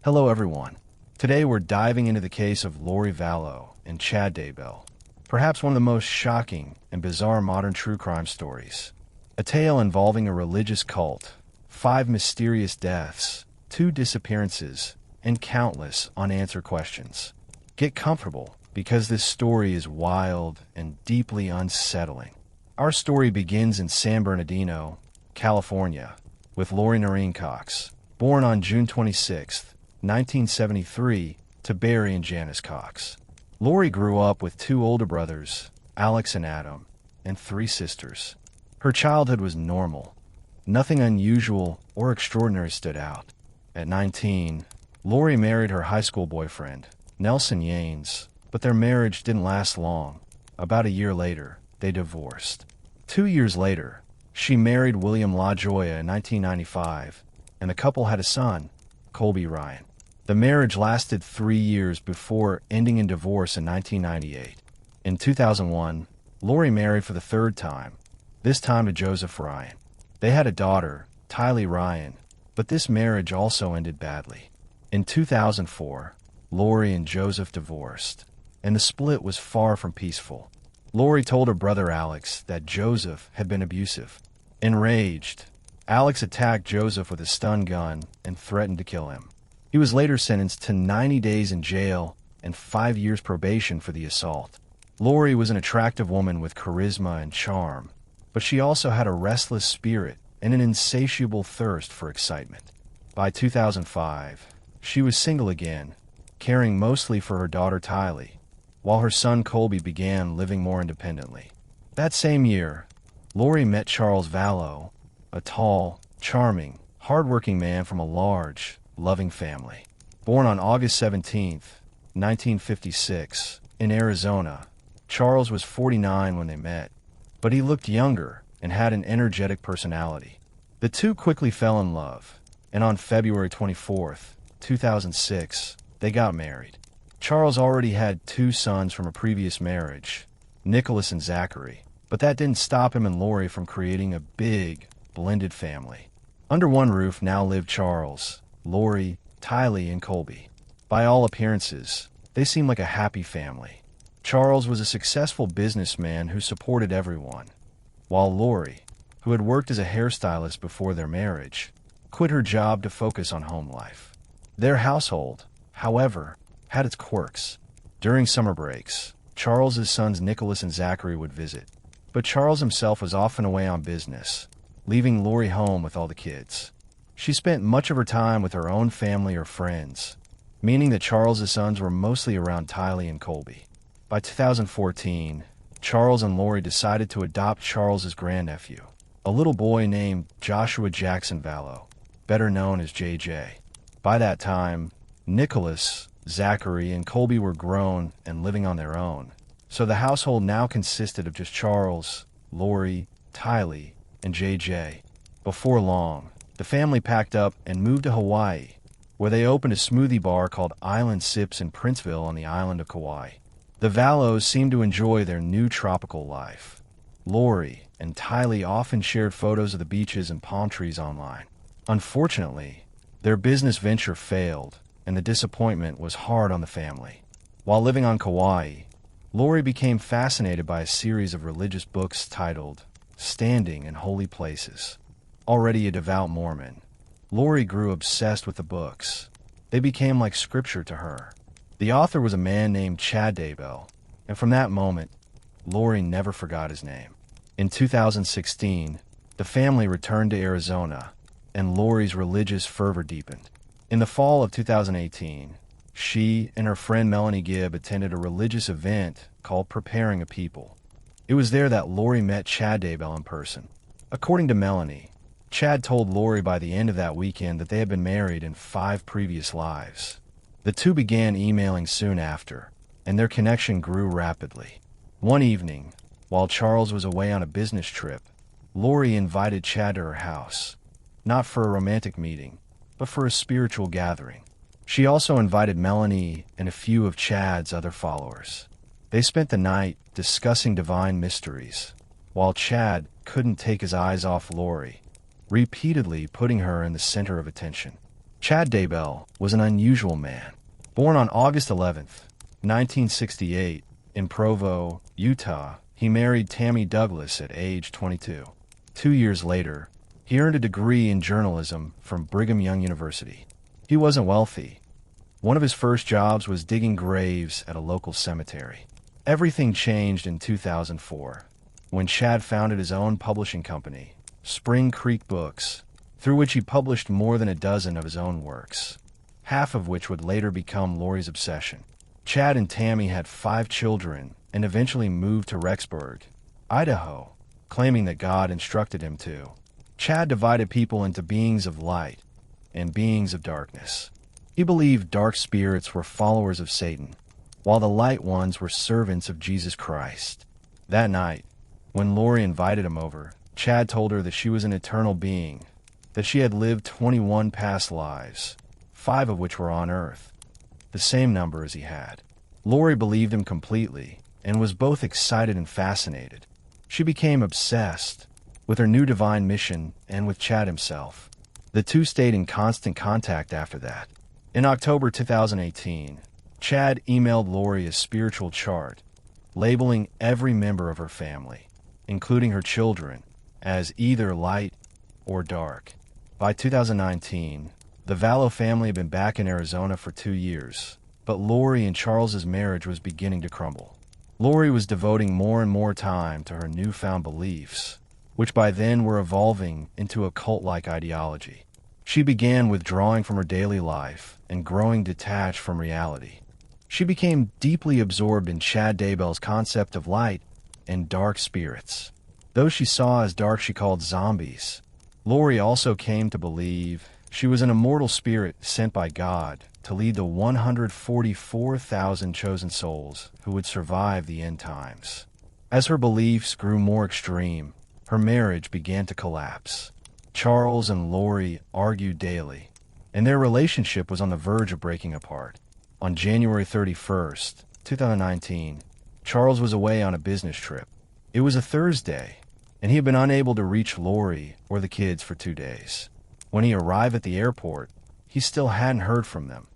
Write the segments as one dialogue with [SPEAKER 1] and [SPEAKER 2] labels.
[SPEAKER 1] Hello everyone. Today we're diving into the case of Lori Vallow and Chad Daybell, perhaps one of the most shocking and bizarre modern true crime stories. A tale involving a religious cult, 5 mysterious deaths, 2 disappearances, and countless unanswered questions. Get comfortable, because this story is wild and deeply unsettling. Our story begins in San Bernardino, California, with Lori Noreen Cox, born on June 26, 1973, to Barry and Janice Cox. Lori grew up with 2 older brothers, Alex and Adam, and 3 sisters. Her childhood was normal. Nothing unusual or extraordinary stood out. At 19, Lori married her high school boyfriend, Nelson Yanes, but their marriage didn't last long. About a year later, they divorced. 2 years later, she married William LaJoya in 1995, and the couple had a son, Colby Ryan. The marriage lasted 3 years before ending in divorce in 1998. In 2001, Lori married for the 3rd time, this time to Joseph Ryan. They had a daughter, Tylee Ryan, but this marriage also ended badly. In 2004, Lori and Joseph divorced, and the split was far from peaceful. Lori told her brother Alex that Joseph had been abusive. Enraged, Alex attacked Joseph with a stun gun and threatened to kill him. He was later sentenced to 90 days in jail and 5 years probation for the assault. Lori was an attractive woman with charisma and charm, but she also had a restless spirit and an insatiable thirst for excitement. By 2005, she was single again, caring mostly for her daughter Tylee, while her son Colby began living more independently. That same year, Lori met Charles Vallow, a tall, charming, hardworking man from a large, loving family. Born on August 17, 1956, in Arizona, Charles was 49 when they met, but he looked younger and had an energetic personality. The two quickly fell in love, and on February 24, 2006, they got married. Charles already had 2 sons from a previous marriage, Nicholas and Zachary, but that didn't stop him and Lori from creating a big, blended family. Under one roof now lived Charles, Lori, Tylee, and Colby. By all appearances, they seemed like a happy family. Charles was a successful businessman who supported everyone, while Lori, who had worked as a hairstylist before their marriage, quit her job to focus on home life. Their household, however, had its quirks. During summer breaks, Charles's sons Nicholas and Zachary would visit, but Charles himself was often away on business, leaving Lori home with all the kids. She spent much of her time with her own family or friends, meaning that Charles's sons were mostly around Tylee and Colby. By 2014, Charles and Lori decided to adopt Charles's grandnephew, a little boy named Joshua Jackson Vallow, better known as JJ. By that time, Nicholas, Zachary, and Colby were grown and living on their own, so the household now consisted of just Charles, Lori, Tylee, and JJ. Before long, the family packed up and moved to Hawaii, where they opened a smoothie bar called Island Sips in Princeville on the island of Kauai. The Vallows seemed to enjoy their new tropical life. Lori and Tylee often shared photos of the beaches and palm trees online. Unfortunately, their business venture failed, and the disappointment was hard on the family. While living on Kauai, Lori became fascinated by a series of religious books titled Standing in Holy Places. Already a devout Mormon, Lori grew obsessed with the books. They became like scripture to her. The author was a man named Chad Daybell, and from that moment, Lori never forgot his name. In 2016, the family returned to Arizona, and Lori's religious fervor deepened. In the fall of 2018, she and her friend Melanie Gibb attended a religious event called Preparing a People. It was there that Lori met Chad Daybell in person. According to Melanie, Chad told Lori by the end of that weekend that they had been married in 5 previous lives. The two began emailing soon after, and their connection grew rapidly. One evening, while Charles was away on a business trip, Lori invited Chad to her house, not for a romantic meeting, but for a spiritual gathering. She also invited Melanie and a few of Chad's other followers. They spent the night discussing divine mysteries, while Chad couldn't take his eyes off Lori, repeatedly putting her in the center of attention. Chad Daybell was an unusual man. Born on August 11th, 1968, in Provo, Utah, he married Tammy Douglas at age 22. 2 years later, he earned a degree in journalism from Brigham Young University. He wasn't wealthy. One of his first jobs was digging graves at a local cemetery. Everything changed in 2004, when Chad founded his own publishing company, Spring Creek Books, through which he published more than a dozen of his own works, half of which would later become Lori's obsession. Chad and Tammy had 5 children and eventually moved to Rexburg, Idaho, claiming that God instructed him to. Chad divided people into beings of light and beings of darkness. He believed dark spirits were followers of Satan, while the light ones were servants of Jesus Christ. That night, when Lori invited him over, Chad told her that she was an eternal being, that she had lived 21 past lives, 5 of which were on Earth, the same number as he had. Lori believed him completely and was both excited and fascinated. She became obsessed with her new divine mission and with Chad himself. The two stayed in constant contact after that. In October 2018, Chad emailed Lori a spiritual chart, labeling every member of her family, including her children, as either light or dark. By 2019, the Vallow family had been back in Arizona for 2 years, but Lori and Charles's marriage was beginning to crumble. Lori was devoting more and more time to her newfound beliefs, which by then were evolving into a cult-like ideology. She began withdrawing from her daily life and growing detached from reality. She became deeply absorbed in Chad Daybell's concept of light and dark spirits. Those she saw as dark she called zombies. Lori also came to believe she was an immortal spirit sent by God to lead the 144,000 chosen souls who would survive the end times. As her beliefs grew more extreme, her marriage began to collapse. Charles and Lori argued daily, and their relationship was on the verge of breaking apart. On January 31st, 2019, Charles was away on a business trip. It was a Thursday, and he had been unable to reach Lori or the kids for 2 days. When he arrived at the airport, he still hadn't heard from them,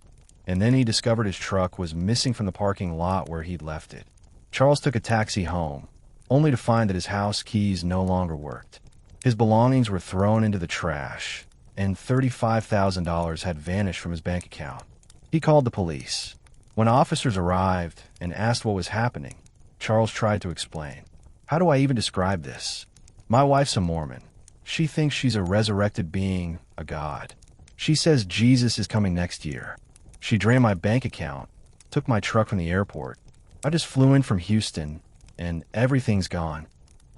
[SPEAKER 1] and then he discovered his truck was missing from the parking lot where he'd left it. Charles took a taxi home, only to find that his house keys no longer worked. His belongings were thrown into the trash, and $35,000 had vanished from his bank account. He called the police. When officers arrived and asked what was happening, Charles tried to explain. "How do I even describe this? My wife's a Mormon. She thinks she's a resurrected being, a god. She says Jesus is coming next year. She drained my bank account, took my truck from the airport. I just flew in from Houston, and everything's gone."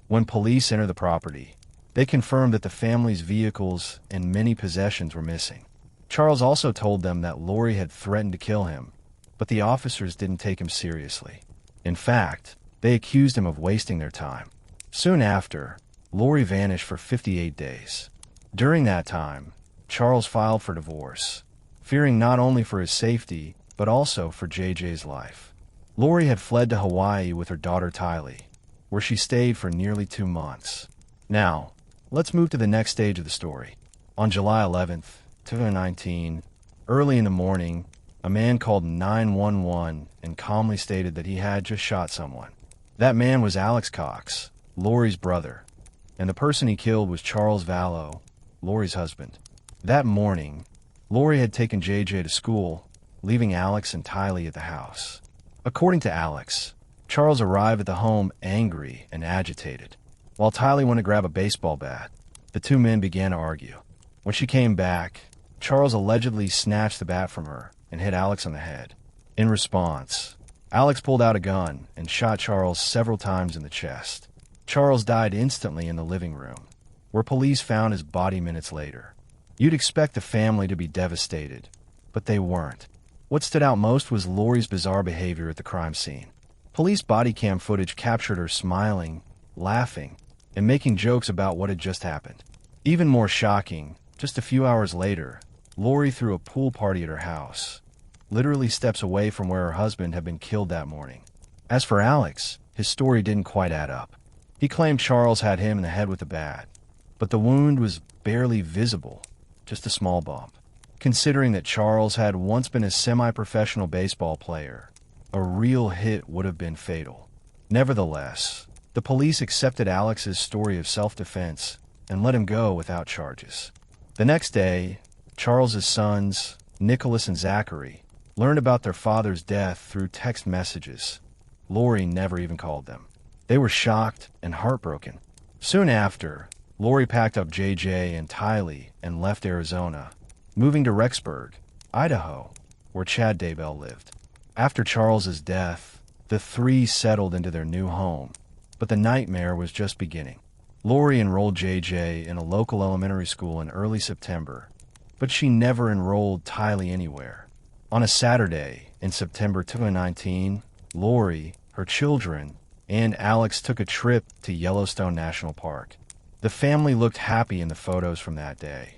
[SPEAKER 1] When police entered the property, they confirmed that the family's vehicles and many possessions were missing. Charles also told them that Lori had threatened to kill him, but the officers didn't take him seriously. In fact, they accused him of wasting their time. Soon after, Lori vanished for 58 days. During that time, Charles filed for divorce, fearing not only for his safety, but also for JJ's life. Lori had fled to Hawaii with her daughter Tylee, where she stayed for nearly 2 months. Now, let's move to the next stage of the story. On July 11th, 2019, early in the morning, a man called 911 and calmly stated that he had just shot someone. That man was Alex Cox, Lori's brother, and the person he killed was Charles Vallow, Lori's husband. That morning, Lori had taken JJ to school, leaving Alex and Tylee at the house. According to Alex, Charles arrived at the home angry and agitated. While Tylee went to grab a baseball bat, the two men began to argue. When she came back, Charles allegedly snatched the bat from her and hit Alex on the head. In response, Alex pulled out a gun and shot Charles several times in the chest. Charles died instantly in the living room, where police found his body minutes later. You'd expect the family to be devastated, but they weren't. What stood out most was Lori's bizarre behavior at the crime scene. Police body cam footage captured her smiling, laughing, and making jokes about what had just happened. Even more shocking, just a few hours later, Lori threw a pool party at her house, literally steps away from where her husband had been killed that morning. As for Alex, his story didn't quite add up. He claimed Charles had him in the head with a bat, but the wound was barely visible, just a small bump. Considering that Charles had once been a semi-professional baseball player, a real hit would have been fatal. Nevertheless, the police accepted Alex's story of self-defense and let him go without charges. The next day, Charles's sons, Nicholas and Zachary, learned about their father's death through text messages. Lori never even called them. They were shocked and heartbroken. Soon after, Lori packed up JJ and Tylee and left Arizona, moving to Rexburg, Idaho, where Chad Daybell lived. After Charles's death, the three settled into their new home, but the nightmare was just beginning. Lori enrolled JJ in a local elementary school in early September, but she never enrolled Tylee anywhere. On a Saturday in September 2019, Lori, her children, and Alex took a trip to Yellowstone National Park. The family looked happy in the photos from that day,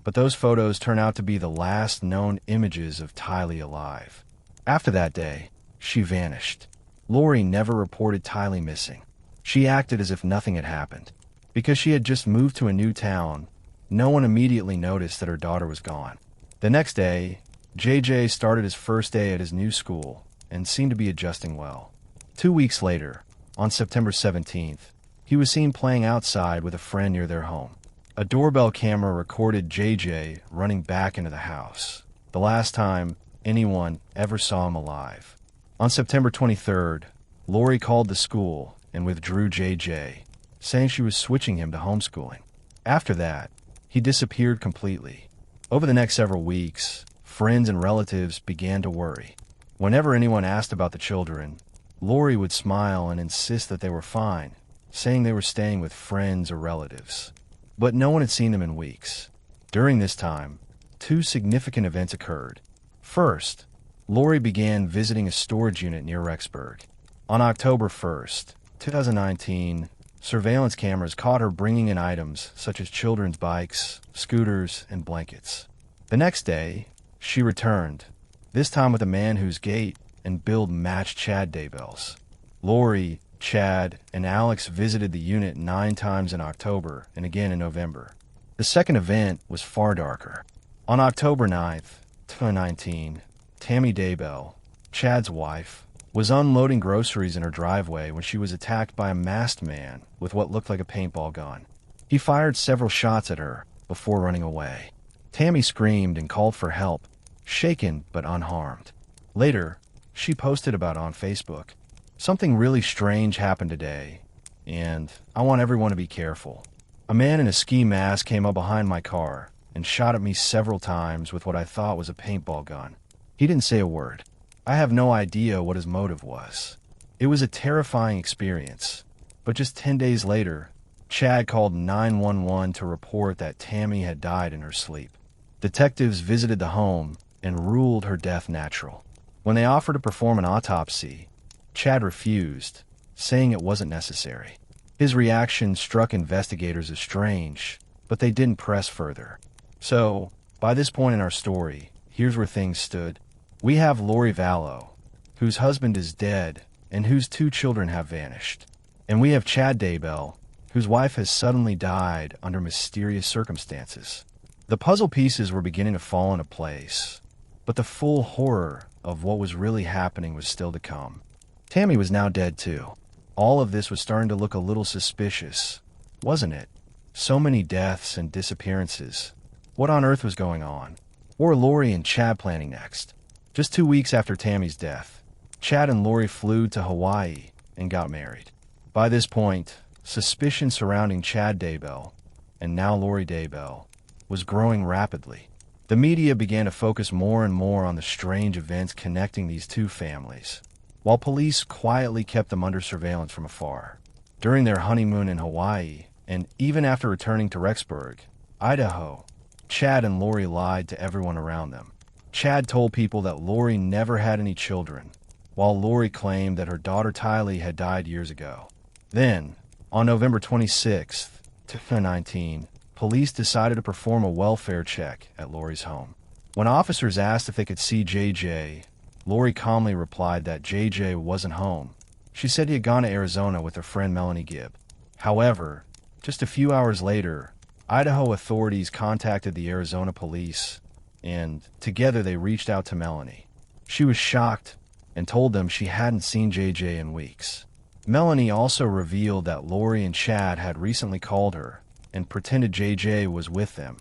[SPEAKER 1] but those photos turned out to be the last known images of Tylee alive. After that day, she vanished. Lori never reported Tylee missing. She acted as if nothing had happened. Because she had just moved to a new town, no one immediately noticed that her daughter was gone. The next day, JJ started his first day at his new school and seemed to be adjusting well. 2 weeks later, on September 17th, he was seen playing outside with a friend near their home. A doorbell camera recorded JJ running back into the house, the last time anyone ever saw him alive. On September 23rd, Lori called the school and withdrew JJ, saying she was switching him to homeschooling. After that, he disappeared completely. Over the next several weeks, friends and relatives began to worry. Whenever anyone asked about the children, Lori would smile and insist that they were fine, saying they were staying with friends or relatives. But no one had seen them in weeks. During this time, two significant events occurred. First, Lori began visiting a storage unit near Rexburg. On October 1st, 2019, surveillance cameras caught her bringing in items such as children's bikes, scooters, and blankets. The next day, she returned, this time with a man whose gait and build matched Chad Daybell's. Lori, Chad, and Alex visited the unit 9 times in October and again in November. The second event was far darker. On October 9th, 2019, Tammy Daybell, Chad's wife, was unloading groceries in her driveway when she was attacked by a masked man with what looked like a paintball gun. He fired several shots at her before running away. Tammy screamed and called for help, shaken but unharmed. Later, she posted about it on Facebook. Something really strange happened today, and I want everyone to be careful. A man in a ski mask came up behind my car and shot at me several times with what I thought was a paintball gun. He didn't say a word. I have no idea what his motive was. It was a terrifying experience, but just 10 days later, Chad called 911 to report that Tammy had died in her sleep. Detectives visited the home and ruled her death natural. When they offered to perform an autopsy, Chad refused, saying it wasn't necessary. His reaction struck investigators as strange, but they didn't press further. So, by this point in our story, here's where things stood. We have Lori Vallow, whose husband is dead and whose 2 children have vanished. And we have Chad Daybell, whose wife has suddenly died under mysterious circumstances. The puzzle pieces were beginning to fall into place, but the full horror of what was really happening was still to come. Tammy was now dead too. All of this was starting to look a little suspicious, wasn't it? So many deaths and disappearances. What on earth was going on? What were Lori and Chad planning next? Just 2 weeks after Tammy's death, Chad and Lori flew to Hawaii and got married. By this point, suspicion surrounding Chad Daybell, and now Lori Daybell, was growing rapidly. The media began to focus more and more on the strange events connecting these two families, while police quietly kept them under surveillance from afar. During their honeymoon in Hawaii, and even after returning to Rexburg, Idaho, Chad and Lori lied to everyone around them. Chad told people that Lori never had any children, while Lori claimed that her daughter Tylee had died years ago. Then, on November 26th, 2019, police decided to perform a welfare check at Lori's home. When officers asked if they could see JJ, Lori calmly replied that JJ wasn't home. She said he had gone to Arizona with her friend Melanie Gibb. However, just a few hours later, Idaho authorities contacted the Arizona police and together they reached out to Melanie. She was shocked and told them she hadn't seen JJ in weeks. Melanie also revealed that Lori and Chad had recently called her and pretended JJ was with them,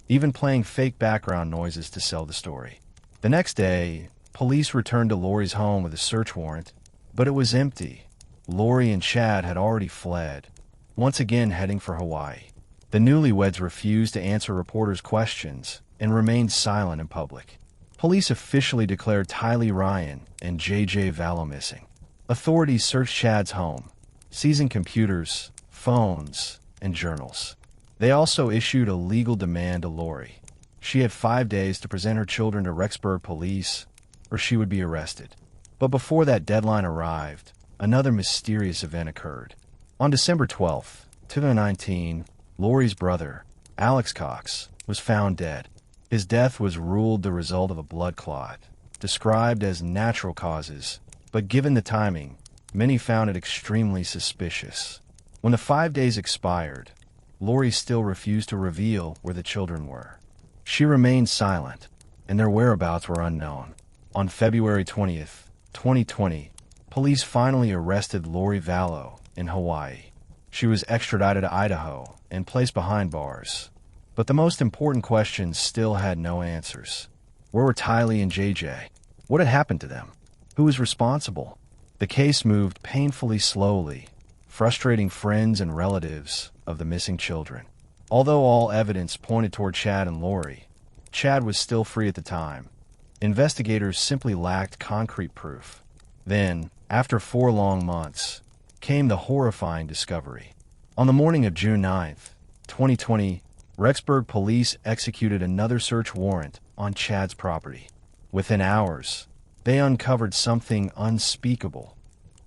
[SPEAKER 1] even playing fake background noises to sell the story. The next day, police returned to Lori's home with a search warrant, but it was empty. Lori and Chad had already fled, once again heading for Hawaii. The newlyweds refused to answer reporters' questions and remained silent in public. Police officially declared Tylee Ryan and JJ Vallow missing. Authorities searched Chad's home, seizing computers, phones, and journals. They also issued a legal demand to Lori. She had 5 days to present her children to Rexburg police, or she would be arrested. But before that deadline arrived, another mysterious event occurred. On December 12, 2019, Lori's brother, Alex Cox, was found dead. His death was ruled the result of a blood clot, described as natural causes, but given the timing, many found it extremely suspicious. When the 5 days expired, Lori still refused to reveal where the children were. She remained silent, and their whereabouts were unknown. On February 20th, 2020, police finally arrested Lori Vallow in Hawaii. She was extradited to Idaho and placed behind bars. But the most important questions still had no answers. Where were Tylee and JJ? What had happened to them? Who was responsible? The case moved painfully slowly, frustrating friends and relatives of the missing children. Although all evidence pointed toward Chad and Lori, Chad was still free at the time. Investigators simply lacked concrete proof. Then, after 4 long months, came the horrifying discovery. On the morning of June 9th, 2020, Rexburg police executed another search warrant on Chad's property. Within hours, they uncovered something unspeakable.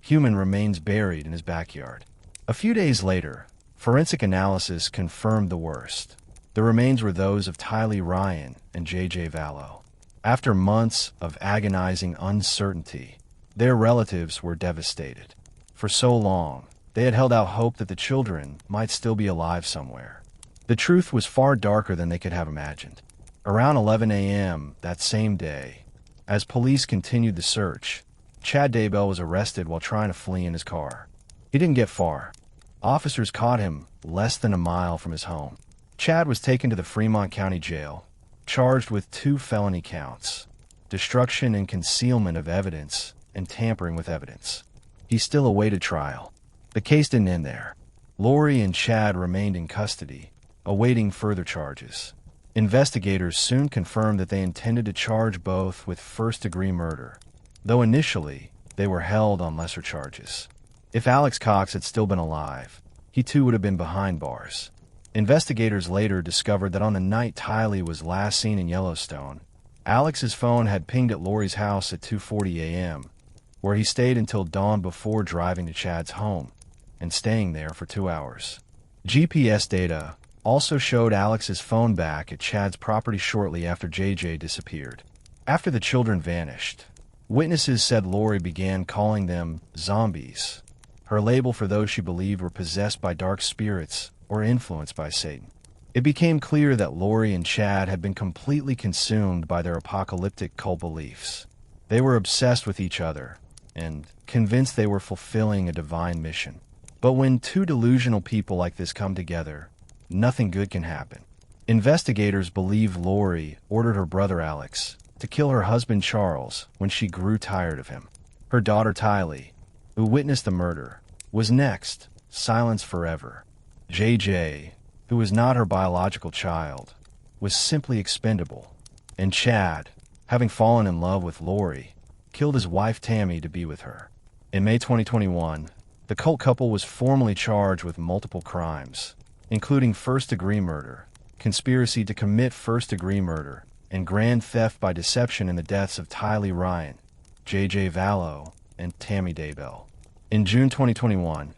[SPEAKER 1] Human remains buried in his backyard. A few days later, forensic analysis confirmed the worst. The remains were those of Tylee Ryan and JJ Vallow. After months of agonizing uncertainty, their relatives were devastated. For so long, they had held out hope that the children might still be alive somewhere. The truth was far darker than they could have imagined. Around 11 a.m. that same day, as police continued the search, Chad Daybell was arrested while trying to flee in his car. He didn't get far. Officers caught him less than a mile from his home. Chad was taken to the Fremont County Jail, charged with 2 felony counts: destruction and concealment of evidence and tampering with evidence. He still awaited trial. The case didn't end there. Lori and Chad remained in custody, awaiting further charges. Investigators soon confirmed that they intended to charge both with first-degree murder, though initially they were held on lesser charges. If Alex Cox had still been alive, he too would have been behind bars. Investigators later discovered that on the night Tylee was last seen in Yellowstone, Alex's phone had pinged at Lori's house at 2:40 a.m., where he stayed until dawn before driving to Chad's home and staying there for 2 hours. GPS data also showed Alex's phone back at Chad's property shortly after JJ disappeared. After the children vanished, witnesses said Lori began calling them zombies, her label for those she believed were possessed by dark spirits or influenced by Satan. It became clear that Lori and Chad had been completely consumed by their apocalyptic cult beliefs. They were obsessed with each other and convinced they were fulfilling a divine mission. But when 2 delusional people like this come together, nothing good can happen. Investigators believe Lori ordered her brother Alex to kill her husband Charles when she grew tired of him. Her daughter Tylee, who witnessed the murder, was next, silenced forever. JJ, who was not her biological child, was simply expendable. And Chad, having fallen in love with Lori, killed his wife Tammy to be with her. In May 2021, the cult couple was formally charged with multiple crimes, including first-degree murder, conspiracy to commit first-degree murder, and grand theft by deception in the deaths of Tylee Ryan, JJ Vallow, and Tammy Daybell. In June 2021,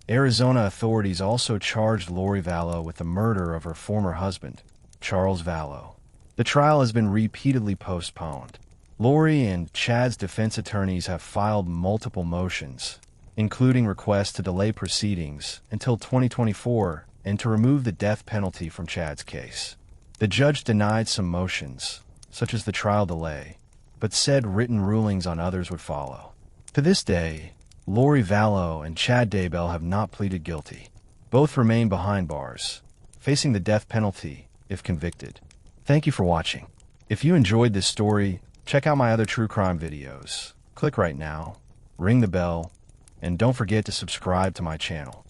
[SPEAKER 1] Arizona authorities also charged Lori Vallow with the murder of her former husband, Charles Vallow. The trial has been repeatedly postponed. Lori and Chad's defense attorneys have filed multiple motions, including requests to delay proceedings until 2024 and to remove the death penalty from Chad's case. The judge denied some motions, such as the trial delay, but said written rulings on others would follow. To this day, Lori Vallow and Chad Daybell have not pleaded guilty. Both remain behind bars, facing the death penalty if convicted. Thank you for watching. If you enjoyed this story, check out my other true crime videos. Click right now, ring the bell, and don't forget to subscribe to my channel.